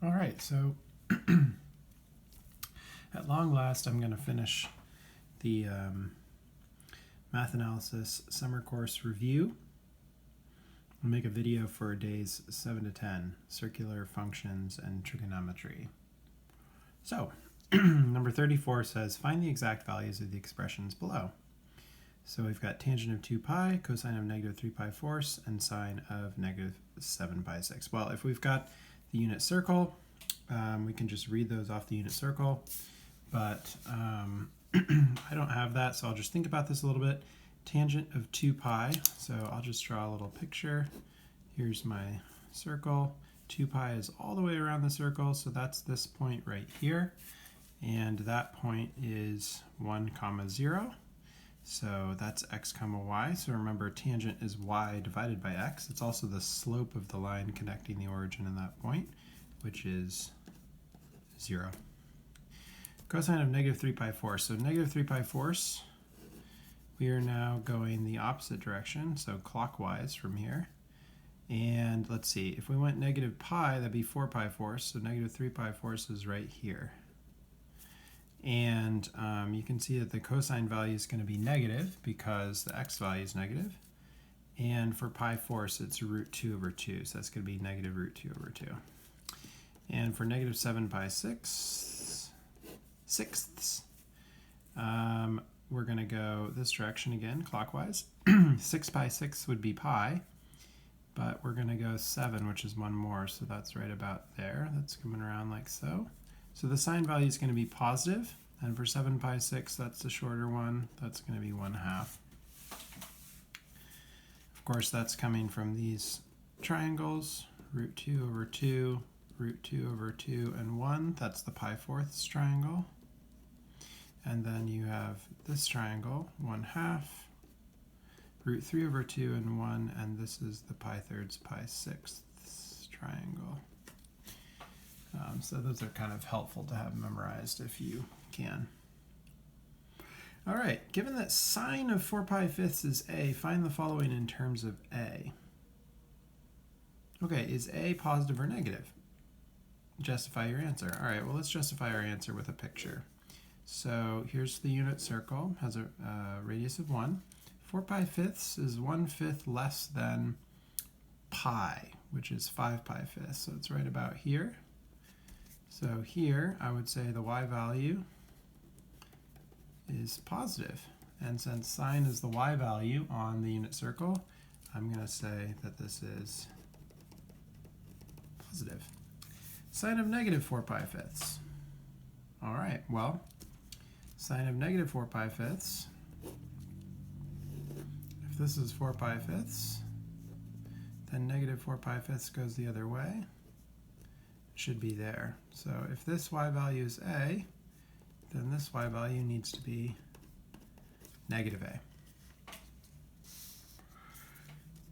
All right, so at long last, I'm going to finish the math analysis summer course review. I'll make a video for days 7 to 10, circular functions and trigonometry. So, number 34 says, find the exact values of the expressions below. So we've got tangent of 2 pi, cosine of negative 3 pi fourths, and sine of negative 7 pi 6. Well, if we've got the unit circle, we can just read those off the unit circle, but I don't have that, so I'll just think about this a little bit. Tangent of 2 pi, so I'll just draw a little picture. Here's my circle. 2 pi is all the way around the circle, so that's this point right here, and that point is 1, 0. So that's x comma y. So remember, tangent is y divided by x. It's also the slope of the line connecting the origin and that point, which is 0. Cosine of negative 3 pi fourths. So negative 3 pi fourths, we are now going the opposite direction, so clockwise from here. And let's see, if we went negative pi, that'd be 4 pi fourths. So negative 3 pi fourths is right here. And you can see that the cosine value is going to be negative because the x value is negative. And for pi fourths, it's root 2 over 2. So that's going to be negative root 2 over 2. And for negative 7 pi sixths, we're going to go this direction again, clockwise. 6 pi 6 would be pi, but we're going to go 7, which is one more. So that's right about there. That's coming around like so. So the sine value is going to be positive, and for 7 pi 6, that's the shorter one. That's going to be 1/2. Of course, that's coming from these triangles, root 2 over 2, root 2 over 2, and 1. That's the pi fourths triangle. And then you have this triangle, 1/2, root 3 over 2, and 1, and this is the pi thirds, pi sixths triangle. So those are kind of helpful to have memorized if you can. All right, given that sine of 4 pi fifths is a, find the following in terms of a. Okay, is a positive or negative? Justify your answer. All right, well, let's justify our answer with a picture. So here's the unit circle, has a radius of 1. 4 pi fifths is 1/5 less than pi, which is 5 pi fifths. So it's right about here. So here, I would say the y value is positive. And since sine is the y value on the unit circle, I'm going to say that this is positive. Sine of negative 4 pi fifths. All right, well, sine of negative 4 pi fifths, if this is 4 pi fifths, then negative 4 pi fifths goes the other way. Should be there. So if this y value is a, then this y value needs to be negative a.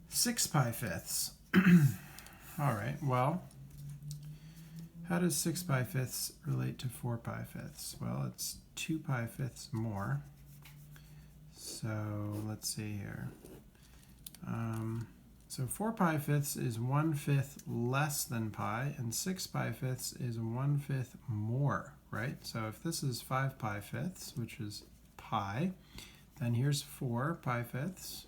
6 pi fifths. All right, well, how does 6 pi fifths relate to 4 pi fifths? Well, it's 2 pi fifths more. So let's see here. So 4 pi fifths is 1/5 less than pi, and 6 pi fifths is 1/5 more, right? So if this is 5 pi fifths, which is pi, then here's 4 pi fifths,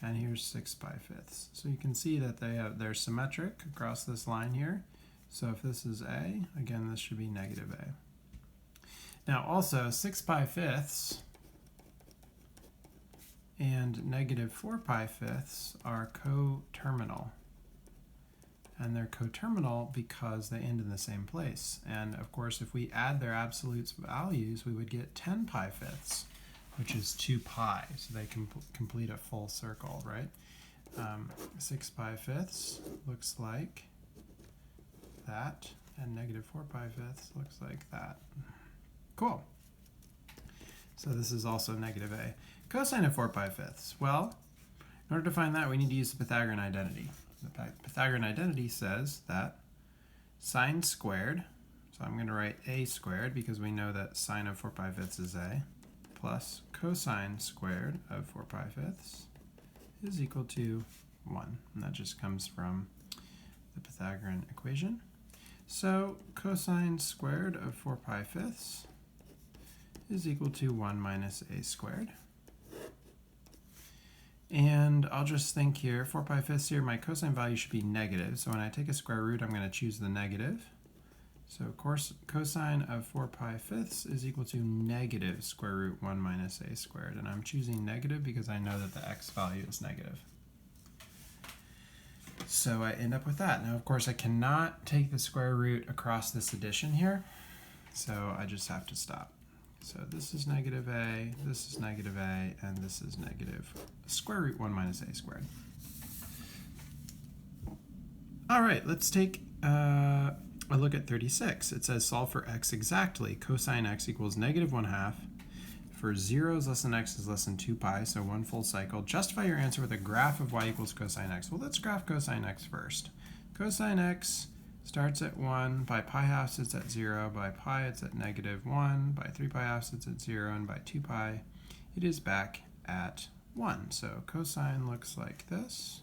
and here's 6 pi fifths. So you can see that they're symmetric across this line here. So if this is a, again, this should be negative a. Now also, 6 pi fifths and negative 4 pi fifths are coterminal. And they're coterminal because they end in the same place. And of course, if we add their absolute values, we would get 10 pi fifths, which is 2 pi. So they can complete a full circle, right? 6 pi fifths looks like that, and negative 4 pi fifths looks like that. Cool. So this is also negative a. Cosine of 4 pi fifths. Well, in order to find that, we need to use the Pythagorean identity. The Pythagorean identity says that sine squared, so I'm going to write a squared because we know that sine of 4 pi fifths is a, plus cosine squared of 4 pi fifths is equal to 1. And that just comes from the Pythagorean equation. So cosine squared of 4 pi fifths is equal to 1 minus a squared. And I'll just think here, 4 pi fifths here, my cosine value should be negative. So when I take a square root, I'm going to choose the negative. So of course, cosine of 4 pi fifths is equal to negative square root 1 minus a squared. And I'm choosing negative because I know that the x value is negative. So I end up with that. Now, of course, I cannot take the square root across this addition here. So I just have to stop. So this is negative a, this is negative a, and this is negative square root 1 minus a squared. All right, let's take a look at 36. It says solve for x exactly. Cosine x equals negative 1/2. For 0 is less than x is less than 2 pi, so 1 full cycle. Justify your answer with a graph of y equals cosine x. Well, let's graph cosine x first. Cosine x starts at 1, by pi halves it's at 0, by pi it's at negative 1, by 3 pi halves it's at 0, and by 2 pi it is back at 1. So cosine looks like this.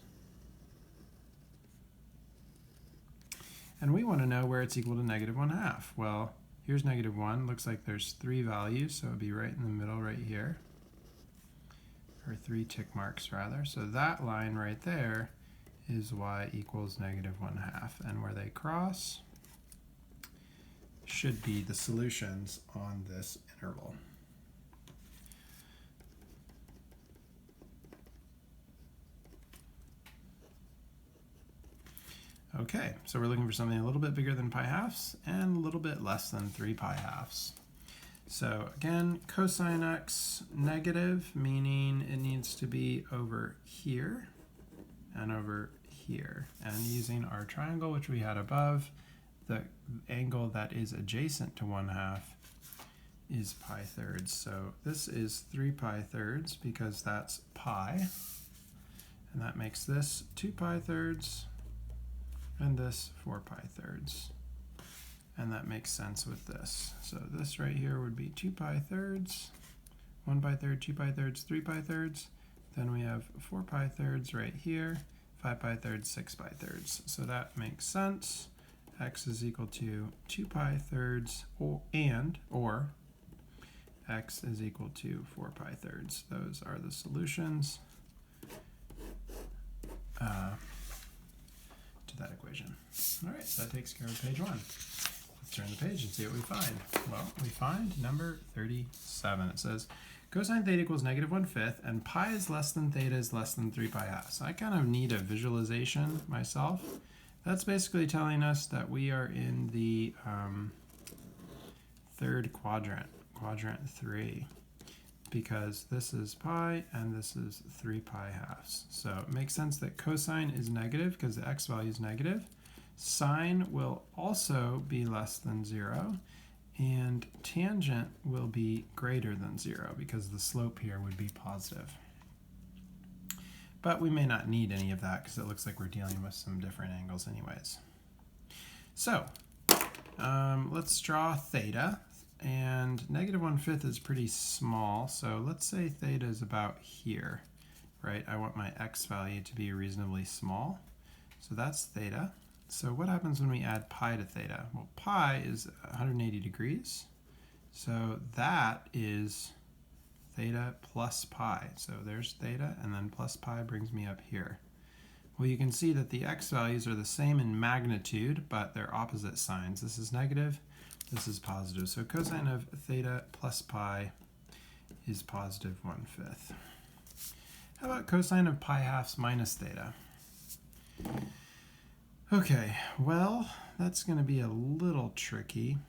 And we want to know where it's equal to negative 1/2. Well, here's negative 1. Looks like there's 3 values, so it would be right in the middle right here. Or 3 tick marks, rather. So that line right there is y equals negative 1/2. And where they cross should be the solutions on this interval. Okay, so we're looking for something a little bit bigger than pi halves and a little bit less than 3 pi halves. So again, cosine x negative, meaning it needs to be over here and over here. And using our triangle, which we had above, the angle that is adjacent to 1/2 is pi thirds. So this is 3 pi thirds because that's pi. And that makes this 2 pi thirds. And this 4 pi thirds. And that makes sense with this. So this right here would be 2 pi thirds, 1 pi third, 2 pi thirds, 3 pi thirds. Then we have 4 pi thirds right here, 5 pi thirds, 6 pi thirds. So that makes sense. X is equal to 2 pi thirds or x is equal to 4 pi thirds. Those are the solutions to that equation. All right, so that takes care of page 1. Let's turn the page and see what we find. Well, we find number 37. It says cosine theta equals negative 1/5 and pi is less than theta is less than 3 pi halves. So I kind of need a visualization myself. That's basically telling us that we are in the third quadrant, quadrant 3. Because this is pi and this is 3 pi halves. So it makes sense that cosine is negative because the x value is negative. Sine will also be less than 0. And tangent will be greater than 0 because the slope here would be positive. But we may not need any of that because it looks like we're dealing with some different angles anyways. So let's draw theta. And negative 1/5 is pretty small, so let's say theta is about here, right? I want my x value to be reasonably small. So that's theta. So what happens when we add pi to theta? Well, pi is 180 degrees. So that is theta plus pi. So there's theta, and then plus pi brings me up here. Well, you can see that the x values are the same in magnitude, but they're opposite signs. This is negative. This is positive. So cosine of theta plus pi is positive 1/5. How about cosine of pi halves minus theta? Okay, well, that's going to be a little tricky.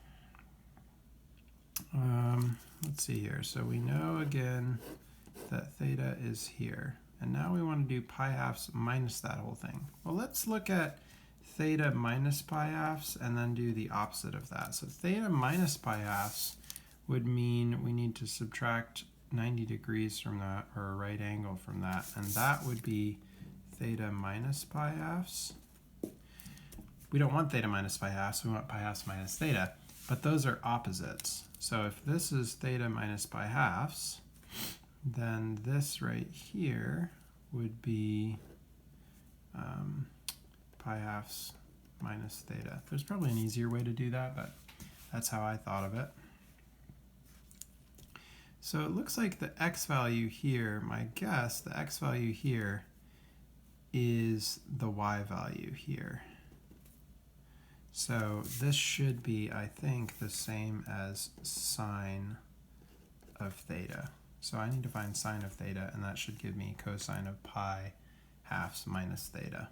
Let's see here. So we know again that theta is here. And now we want to do pi halves minus that whole thing. Well, let's look at theta minus pi halves and then do the opposite of that. So theta minus pi halves would mean we need to subtract 90 degrees from that, or a right angle from that, and that would be theta minus pi halves. We don't want theta minus pi halves, we want pi halves minus theta, but those are opposites. So if this is theta minus pi halves, then this right here would be pi halves minus theta. There's probably an easier way to do that, but that's how I thought of it. So it looks like the x value here, my guess, the x value here is the y value here. So this should be, I think, the same as sine of theta. So I need to find sine of theta, and that should give me cosine of pi halves minus theta.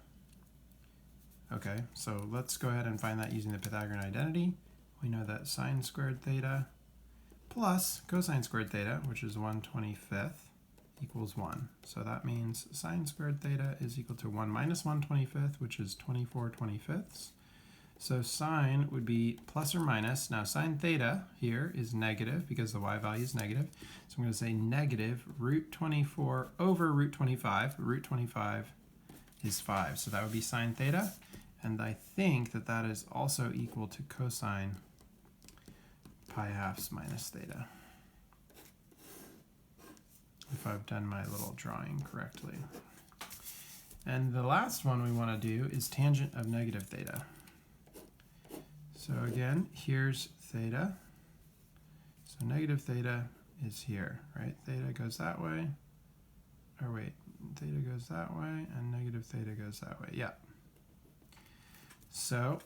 Okay, so let's go ahead and find that using the Pythagorean identity. We know that sine squared theta plus cosine squared theta, which is 1/25, equals 1. So that means sine squared theta is equal to 1 minus 1/25, which is 24/25. So sine would be plus or minus. Now sine theta here is negative because the y value is negative. So I'm going to say negative root 24 over root 25. Root 25 is 5. So that would be sine theta. And I think that that is also equal to cosine pi halves minus theta, if I've done my little drawing correctly. And the last one we want to do is tangent of negative theta. So again, here's theta. So negative theta is here, right? Theta goes that way. Or wait, theta goes that way, and negative theta goes that way. Yeah. So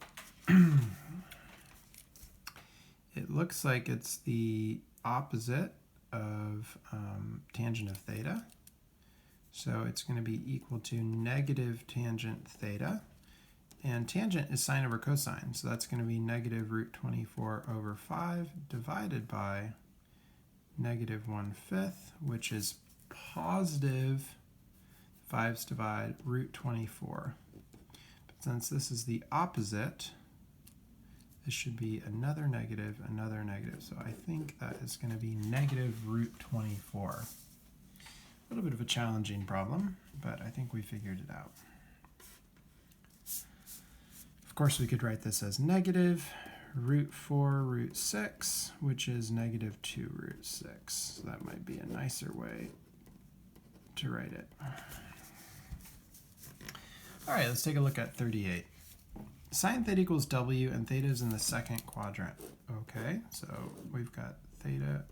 it looks like it's the opposite of tangent of theta. So it's going to be equal to negative tangent theta. And tangent is sine over cosine, so that's going to be negative root 24 over 5 divided by negative 1/5, which is positive 5's divide root 24. But since this is the opposite, this should be another negative. So I think that is going to be negative root 24. A little bit of a challenging problem, but I think we figured it out. Of course, we could write this as negative root 4 root 6, which is negative 2 root 6. So that might be a nicer way to write it. All right, let's take a look at 38. Sine theta equals W, and theta is in the second quadrant. Okay, so we've got theta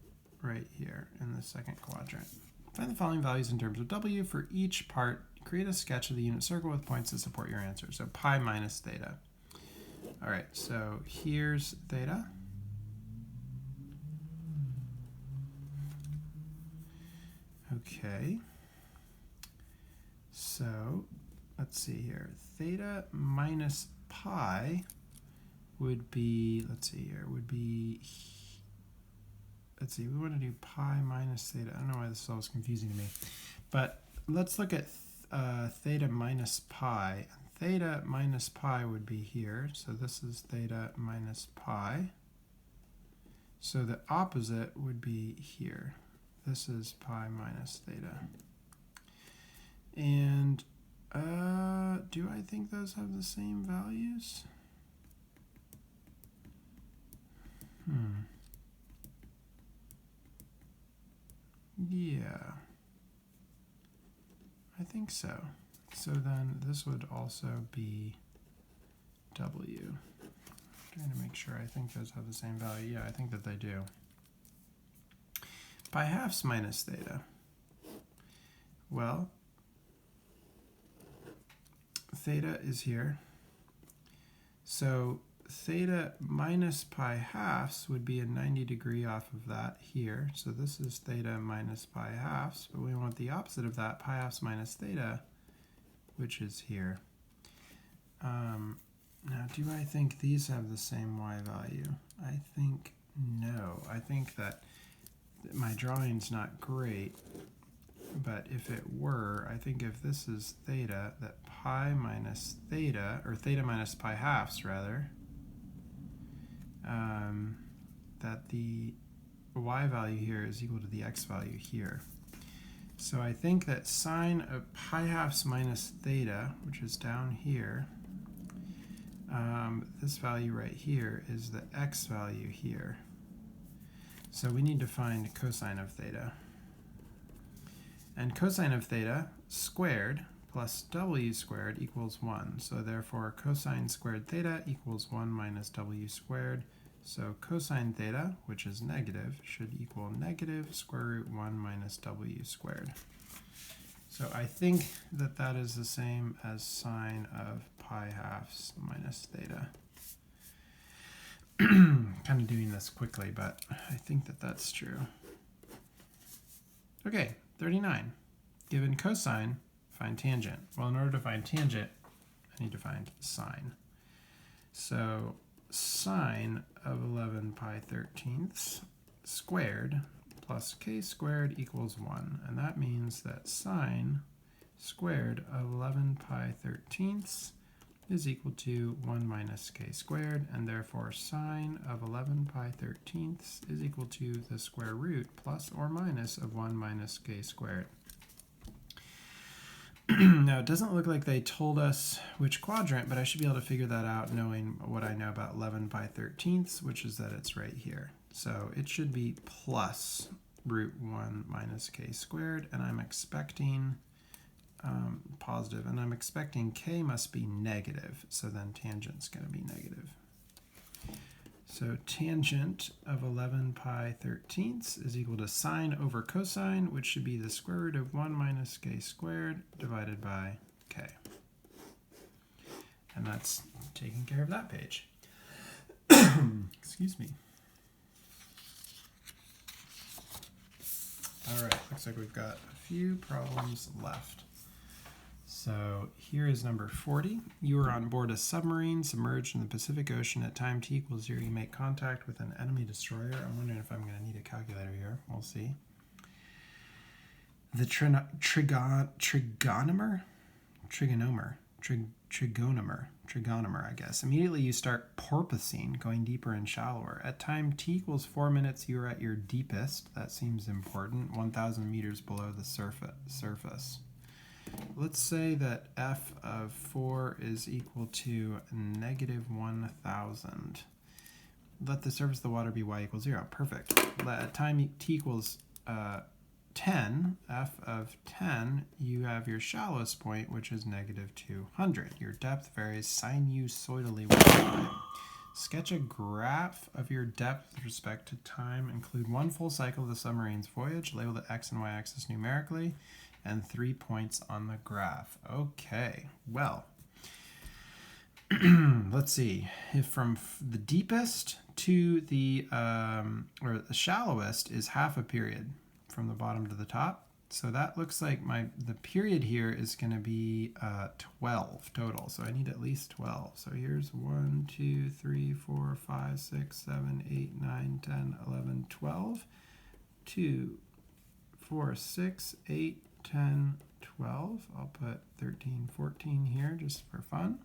right here in the second quadrant. Find the following values in terms of W for each part. Create a sketch of the unit circle with points to support your answer. So pi minus theta. All right, so here's theta. Okay. So let's see here. Theta minus pi would be, let's see, we want to do pi minus theta. I don't know why this is always confusing to me. But let's look at theta minus pi. Theta minus pi would be here. So this is theta minus pi. So the opposite would be here. This is pi minus theta. And do I think those have the same values? Yeah, I think so. So then this would also be W. I'm trying to make sure I think those have the same value. Yeah, I think that they do. Pi halves minus theta. Well, theta is here. So theta minus pi halves would be a 90-degree off of that here. So this is theta minus pi halves, but we want the opposite of that, pi halves minus theta, which is here. Now, do I think these have the same y value? I think no. I think that my drawing's not great, but if it were, I think if this is theta, that pi minus theta, or theta minus pi halves rather, that the y value here is equal to the x value here. So I think that sine of pi halves minus theta, which is down here, this value right here is the x value here. So we need to find cosine of theta. And cosine of theta squared plus w squared equals 1. So therefore cosine squared theta equals 1 minus w squared. So cosine theta, which is negative, should equal negative square root 1 minus w squared. So I think that that is the same as sine of pi halves minus theta. Kind of doing this quickly, but I think that that's true. Okay, 39. Given cosine, find tangent. Well, in order to find tangent, I need to find sine. So sine of 11 pi 13ths squared plus k squared equals 1. And that means that sine squared of 11 pi 13ths is equal to 1 minus k squared, and therefore sine of 11 pi 13ths is equal to the square root plus or minus of 1 minus k squared. Now, it doesn't look like they told us which quadrant, but I should be able to figure that out knowing what I know about 11 pi 13ths, which is that it's right here. So it should be plus root 1 minus k squared, and I'm expecting positive, and I'm expecting k must be negative, so then tangent's going to be negative. So tangent of 11 pi 13ths is equal to sine over cosine, which should be the square root of 1 minus k squared divided by k. And that's taking care of that page. Excuse me. All right, looks like we've got a few problems left. So here is number 40. You are on board a submarine submerged in the Pacific Ocean at time t equals 0. You make contact with an enemy destroyer. I'm wondering if I'm going to need a calculator here. We'll see. The trigonomer, I guess. Immediately you start porpoising, going deeper and shallower. At time t equals 4 minutes, you are at your deepest. That seems important. 1,000 meters below the surface. Let's say that f of 4 is equal to negative 1,000. Let the surface of the water be y equals 0. Perfect. At time t equals 10, f of 10, you have your shallowest point, which is negative 200. Your depth varies sinusoidally with time. Sketch a graph of your depth with respect to time. Include one full cycle of the submarine's voyage. Label the x and y axis numerically, and 3 points on the graph. Okay, well, let's see. If from the deepest to the, or the shallowest is half a period from the bottom to the top. So that looks like the period here is going to be 12 total. So I need at least 12. So here's 1, 2, 3, 4, 5, 6, 7, 8, 9, 10, 11, 12. 2, 4, 6, 8, 10, 12. I'll put 13, 14 here just for fun.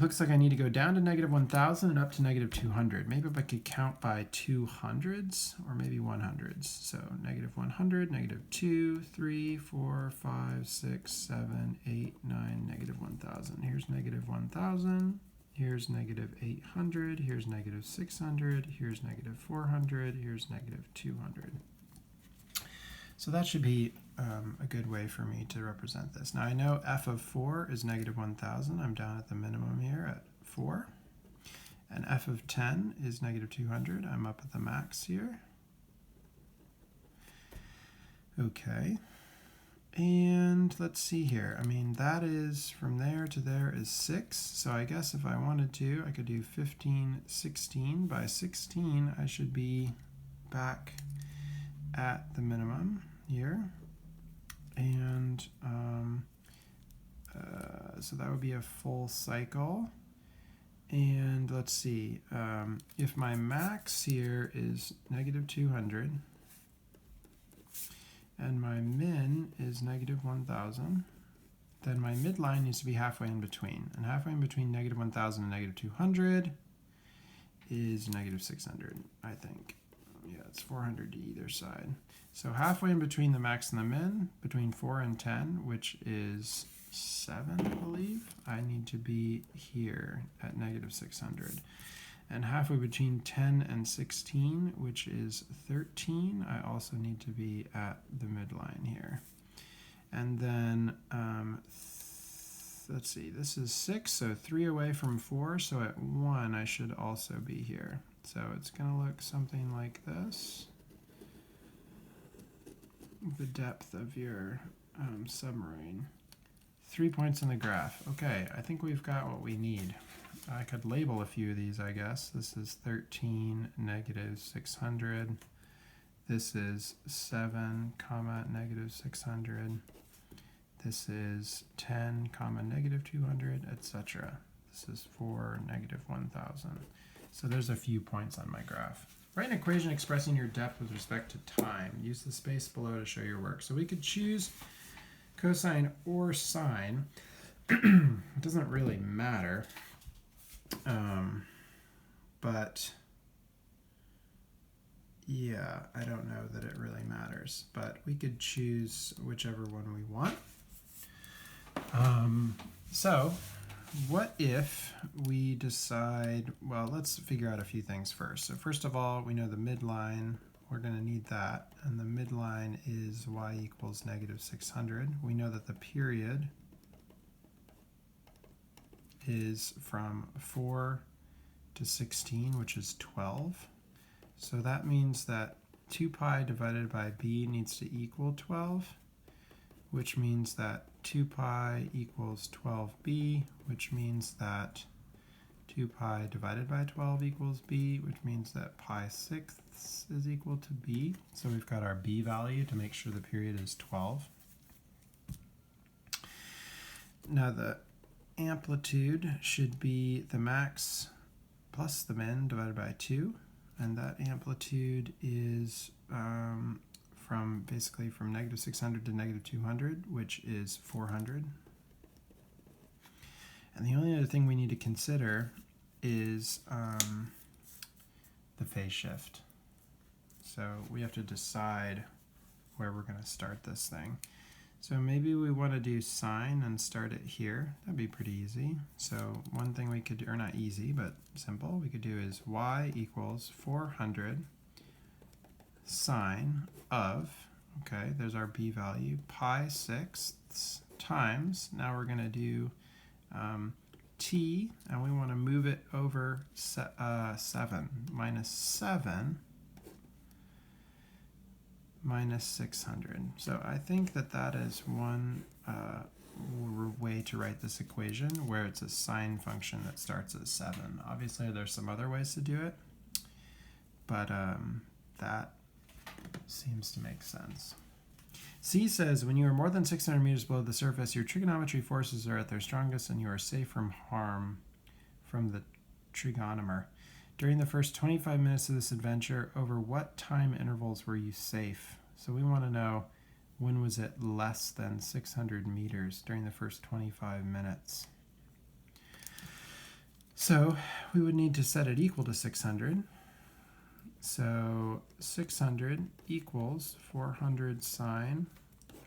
Looks like I need to go down to negative 1,000 and up to negative 200. Maybe if I could count by 200s or maybe 100s. So negative 100, negative 2, 3, 4, 5, 6, 7, 8, 9, negative 1,000. Here's negative 1,000. Here's negative 800. Here's negative 600. Here's negative 400. Here's negative 200. So that should be a good way for me to represent this. Now I know f of 4 is negative 1,000. I'm down at the minimum here at 4. And f of 10 is negative 200. I'm up at the max here. Okay. And let's see here. I mean, that is from there to there is 6. So I guess if I wanted to, I could do 15, 16. By 16, I should be back at the minimum here. And so that would be a full cycle. And let's see, if my max here is negative 200 and my min is negative 1,000, then my midline needs to be halfway in between. And halfway in between negative 1,000 and negative 200 is negative 600, I think. Yeah, it's 400 to either side. So halfway in between the max and the min, between 4 and 10, which is 7, I believe, I need to be here at negative 600. And halfway between 10 and 16, which is 13, I also need to be at the midline here. And then, let's see, this is 6, so 3 away from 4, so at 1 I should also be here. So it's going to look something like this. The depth of your submarine. 3 points in the graph. Okay, I think we've got what we need. I could label a few of these, I guess. This is 13, negative 600. This is 7, comma, negative 600. This is 10, comma, negative 200, etc. This is 4, negative 1000. So there's a few points on my graph. Write an equation expressing your depth with respect to time. Use the space below to show your work. So we could choose cosine or sine. It doesn't really matter. But yeah, I don't know that it really matters. But we could choose whichever one we want. So what if we decide, well, let's figure out a few things first. So first of all, we know the midline, we're going to need that, and the midline is y equals negative 600. We know that the period is from 4 to 16, which is 12. So that means that 2 pi divided by b needs to equal 12, which means that 2 pi equals 12b, which means that 2 pi divided by 12 equals b, which means that pi sixths is equal to b. So we've got our b value to make sure the period is 12. Now the amplitude should be the max plus the min divided by 2, and that amplitude is basically from negative 600 to negative 200, which is 400. And the only other thing we need to consider is the phase shift. So we have to decide where we're going to start this thing. So maybe we want to do sine and start it here. That'd be pretty easy. So one thing we could do, or not easy, but simple, we could do is y equals 400 sine of, okay, there's our b value, pi sixths times, now we're going to do t, and we want to move it over 7, minus 7 minus 600. So I think that that is one way to write this equation where it's a sine function that starts at 7. Obviously there's some other ways to do it, but that seems to make sense. C says, when you are more than 600 meters below the surface, your trigonometry forces are at their strongest and you are safe from harm from the trigonomer. During the first 25 minutes of this adventure, over what time intervals were you safe? So we want to know, when was it less than 600 meters during the first 25 minutes? So we would need to set it equal to 600. So 600 equals 400 sine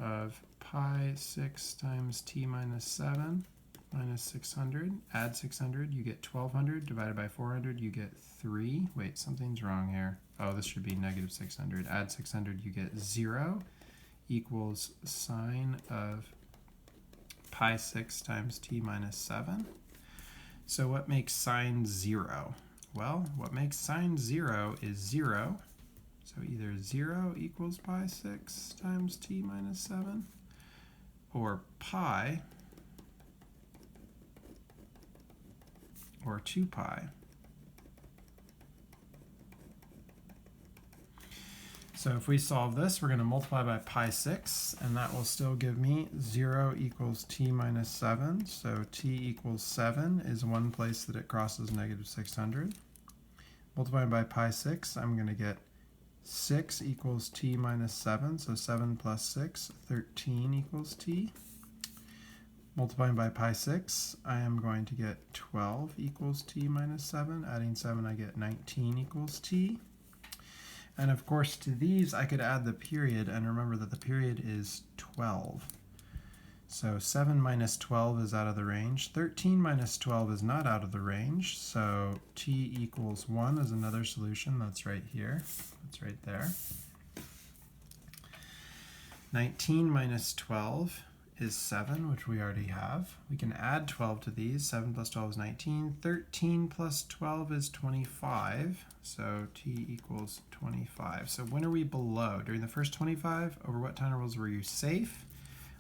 of pi 6 times t minus 7 minus 600. Add 600, you get 1200. Divided by 400, you get 3. Wait, something's wrong here. Oh, this should be negative 600. Add 600, you get 0 equals sine of pi 6 times t minus 7. So what makes sine 0? Well, what makes sine 0 is 0. So either 0 equals pi 6 times t minus 7, or pi, or 2 pi. So if we solve this, we're going to multiply by pi 6, and that will still give me 0 equals t minus 7. So t equals 7 is one place that it crosses negative 600. Multiplying by pi 6, I'm going to get 6 equals t minus 7. So 7 plus 6, 13 equals t. Multiplying by pi 6, I am going to get 12 equals t minus 7. Adding 7, I get 19 equals t. And of course, to these, I could add the period, and remember that the period is 12. So 7 minus 12 is out of the range. 13 minus 12 is not out of the range, so t equals 1 is another solution. That's right here. That's right there. 19 minus 12 is 7, which we already have. We can add 12 to these. 7 plus 12 is 19. 13 plus 12 is 25. So t equals 25. So when are we below? During the first 25, over what time intervals were you safe?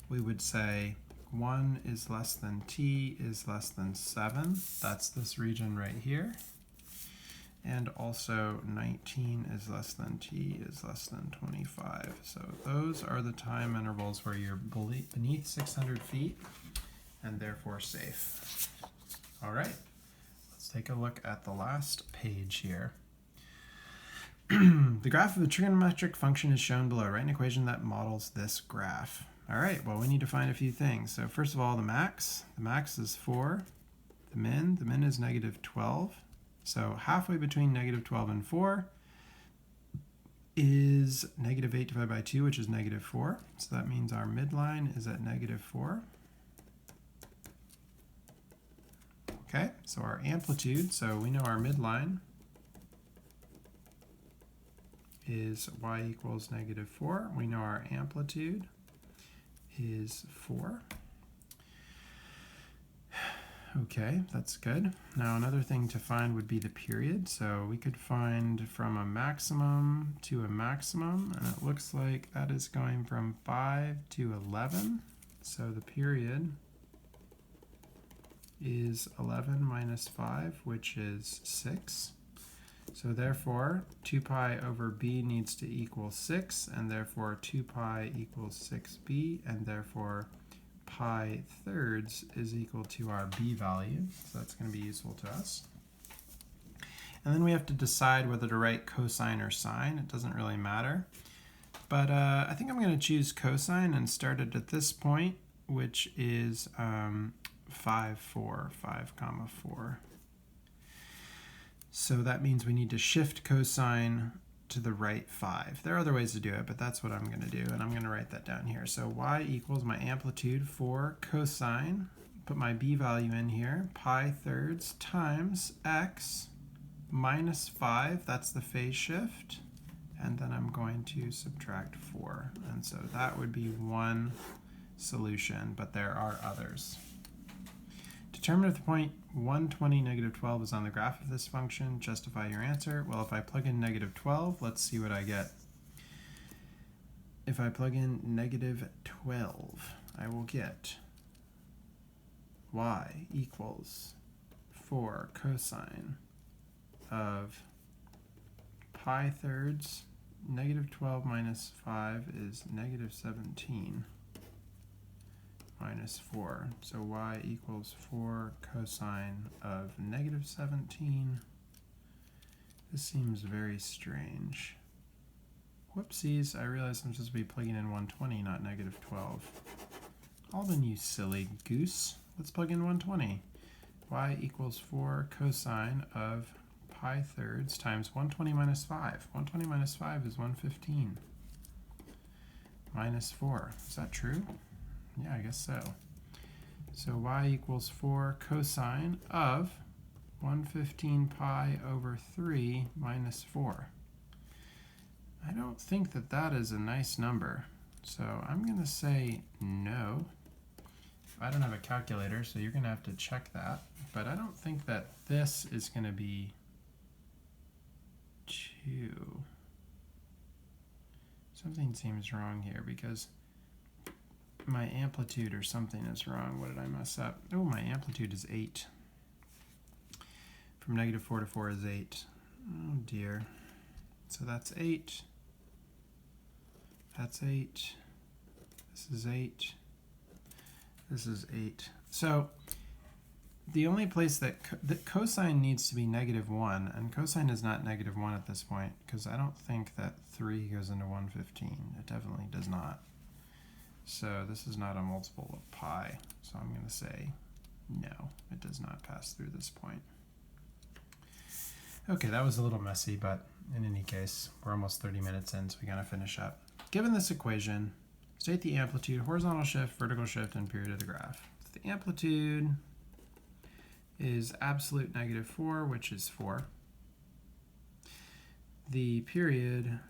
We would say 1 is less than t is less than 7. That's this region right here. And also 19 is less than t is less than 25. So those are the time intervals where you're beneath 600 feet and therefore safe. All right, let's take a look at the last page here. The graph of a trigonometric function is shown below. Write an equation that models this graph. All right, well, we need to find a few things. So first of all, the max is 4. The min is negative 12. So halfway between negative 12 and 4 is negative 8 divided by 2, which is negative 4. So that means our midline is at negative 4. Okay, so our amplitude, so we know our midline is y equals negative 4. We know our amplitude is 4. Okay, that's good. Now another thing to find would be the period. So we could find from a maximum to a maximum, and it looks like that is going from 5 to 11. So the period is 11 minus 5, which is 6. So therefore, 2 pi over b needs to equal 6, and therefore 2 pi equals 6b, and therefore pi thirds is equal to our b value, so that's going to be useful to us. And then we have to decide whether to write cosine or sine. It doesn't really matter. But I think I'm going to choose cosine and start it at this point, which is 5 comma 4. So that means we need to shift cosine to the right 5. There are other ways to do it, but that's what I'm going to do, and I'm going to write that down here. So y equals my amplitude 4 cosine, put my b value in here, pi thirds times x minus 5, that's the phase shift, and then I'm going to subtract 4. And so that would be one solution, but there are others. Determine if the point 120, negative 12 is on the graph of this function. Justify your answer. Well, if I plug in negative 12, let's see what I get. If I plug in negative 12, I will get y equals 4 cosine of pi thirds. Negative 12 minus 5 is negative 17. Minus 4. So y equals 4 cosine of negative 17. This seems very strange. Whoopsies, I realize I'm supposed to be plugging in 120, not negative 12. Alden, you silly goose. Let's plug in 120. Y equals 4 cosine of pi thirds times 120 minus 5. 120 minus 5 is 115. Minus 4. Is that true? Yeah, I guess so. So y equals 4 cosine of 115 pi over 3 minus 4. I don't think that that is a nice number. So I'm going to say no. I don't have a calculator, so you're going to have to check that. But I don't think that this is going to be 2. Something seems wrong here because my amplitude or something is wrong. What did I mess up? Oh, my amplitude is 8. From negative 4 to 4 is 8. Oh dear. So that's 8. That's 8. This is 8. This is 8. So the only place that cosine needs to be negative 1, and cosine is not negative 1 at this point, because I don't think that 3 goes into 115. It definitely does not. So this is not a multiple of pi, so I'm going to say no, it does not pass through this point. Okay, that was a little messy, but in any case, we're almost 30 minutes in, so we got to finish up. Given this equation, state the amplitude, horizontal shift, vertical shift, and period of the graph. So the amplitude is absolute negative 4, which is 4. The period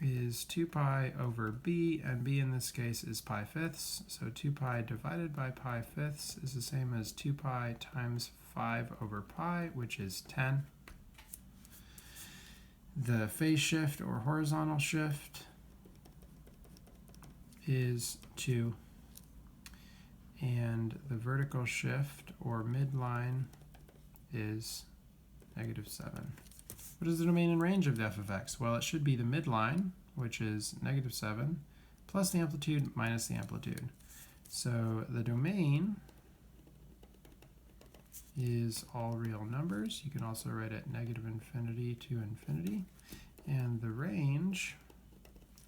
is 2 pi over b, and b in this case is pi fifths. So 2 pi divided by pi fifths is the same as 2 pi times 5 over pi, which is 10. The phase shift or horizontal shift is 2. And the vertical shift or midline is -7. What is the domain and range of the f of x? Well, it should be the midline, which is -7, plus the amplitude minus the amplitude. So the domain is all real numbers. You can also write it -infinity to infinity. And the range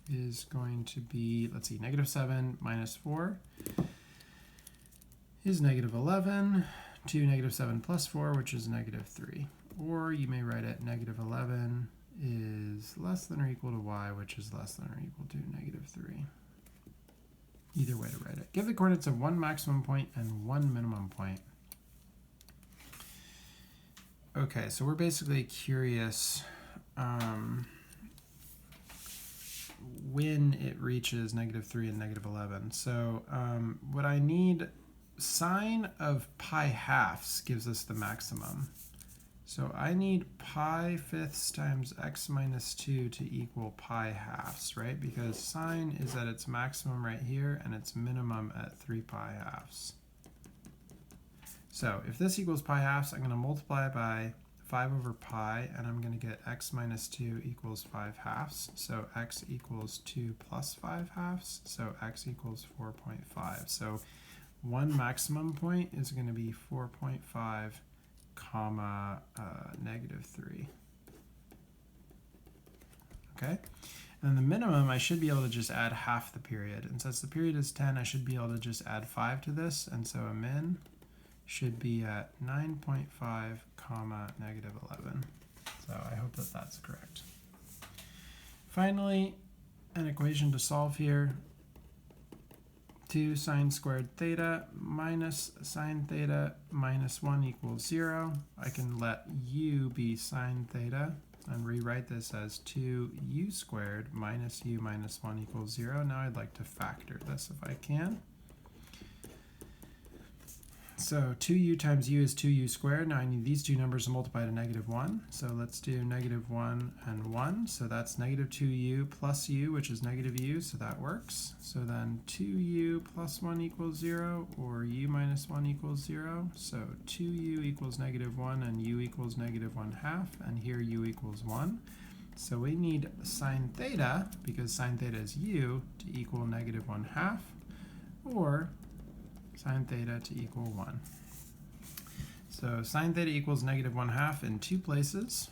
is going to be, let's see, -7 minus 4 is -11 to -7 plus 4, which is -3. Or you may write it -11 is less than or equal to y, which is less than or equal to -3. Either way to write it. Give the coordinates of one maximum point and one minimum point. Okay, so we're basically curious when it reaches -3 and -11. So what I need, sine of pi halves gives us the maximum. So I need pi fifths times x minus 2 to equal pi halves, right? Because sine is at its maximum right here and its minimum at 3 pi halves. So if this equals pi halves, I'm going to multiply by 5 over pi, and I'm going to get x minus 2 equals 5 halves. So x equals 2 plus 5 halves. So x equals 4.5. So one maximum point is going to be 4.5 comma -3. Okay, and the minimum, I should be able to just add half the period. And since the period is 10, I should be able to just add 5 to this. And so a min should be at 9.5 comma -11. So I hope that that's correct. Finally, an equation to solve here. 2 sine squared theta minus sine theta minus 1 equals 0. I can let u be sine theta and rewrite this as 2u squared minus u minus 1 equals 0. Now I'd like to factor this if I can. So 2u times u is 2u squared. Now I need these two numbers to multiply to -1. So let's do -1 and 1. So that's -2u plus u, which is -u, so that works. So then 2u plus 1 equals 0, or u minus 1 equals 0. So 2u equals -1, and u equals -1/2, and here u equals 1. So we need sine theta, because sine theta is u, to equal -1/2, or sine theta to equal 1. So sine theta equals -1/2 in two places.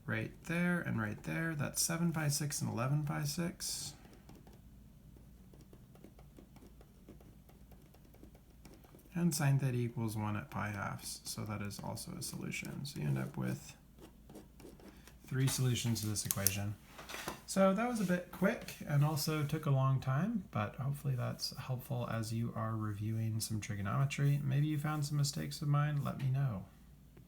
Right there and right there. That's 7 pi 6 and 11 pi 6. And sine theta equals 1 at pi halves. So that is also a solution. So you end up with 3 solutions to this equation. So that was a bit quick and also took a long time, but hopefully that's helpful as you are reviewing some trigonometry. Maybe you found some mistakes of mine, let me know.